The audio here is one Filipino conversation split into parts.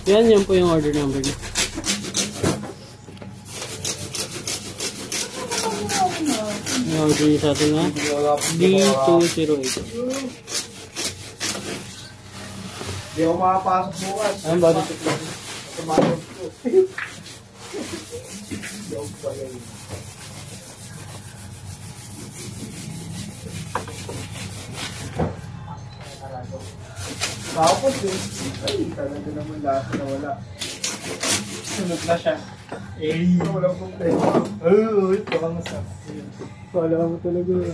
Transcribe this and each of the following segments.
Yan po yung order number niya. Yung order niya sa atin na D208. Hindi ako makapasok bukas. Ano ba dito? Tumatog ko. Joke pa yun. Tapos eh. Ay, talaga naman lahat na wala. Sunod na siya. Eh, walang problema. Ay, parang masap. Kala mo talaga.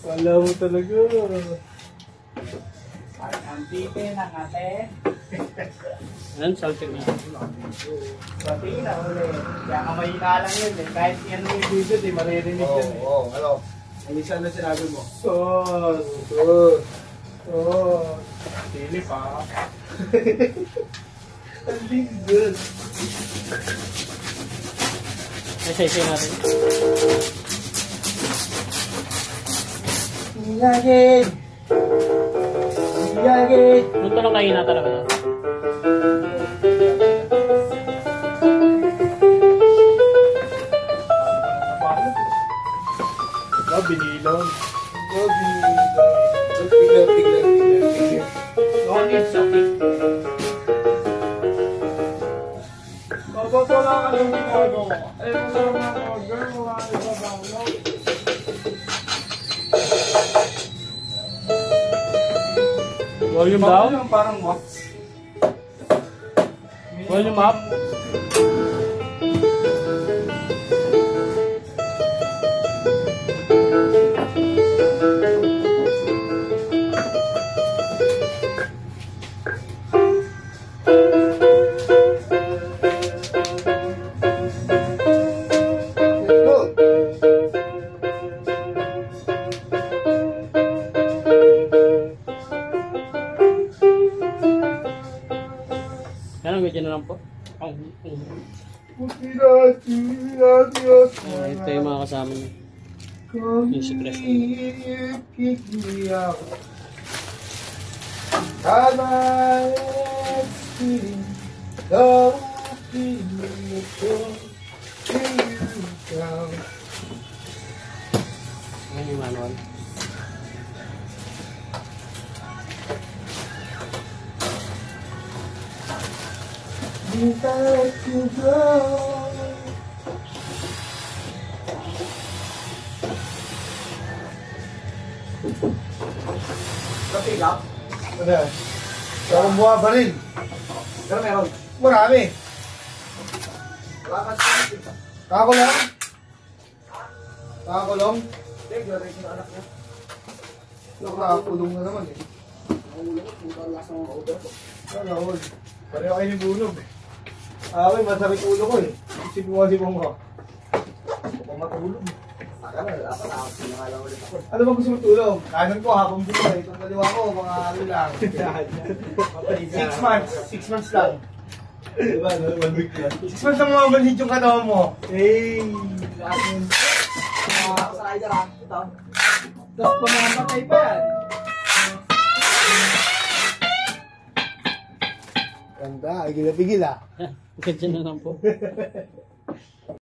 Kala mo talaga. Ang pipi ng ate. Ano, salting na. Pati na ulit. Kaya kamahina lang yun eh. Kahit yan yung video, di maririnig yun eh. Oo, ano? Alisan na sinabi mo. Sos. Sos. Sos. Sili pa. Ang good. Isa-isa natin. Niyagin. Niyagin. Nung tanong kayo na talaga na. Binilaw. Binilaw. Tignan. No need something. Kapag wala ka ng ginagawa, eh masarap na order, wala ka sa download. Volume down? Parang wax. Volume up? Yan ang ganyan na lang po. Ito yung mga kasama niya. Yung secret. Yan yung manual. Let you go. Kapilap? Ano yan? Parang buha ba rin? Pero meron. Marami. Kako lang? Kako lang? Hindi, galing yung anak niya. Nakakulong na naman eh. Nakakulong ko, puta lasa ng order ko. Ano, pareho kayo yung bunog eh. Ay, masakit ulo ko eh. Sinuwa-sinuwa mo. Kung matulog eh. Ano ba gusto mo tulong? Kanan ko habang buhay. Itong kaliwa ko, mga ano lang. 6 months. 6 months lang. Diba? 1 week lang. 6 months lang mamamanhid yung katawan mo. Hey! Akin. Sa rider ah. Ito. Tapos pamamatay pa yan. Ganda. Ay, pigil ah. Ganyan na lang po.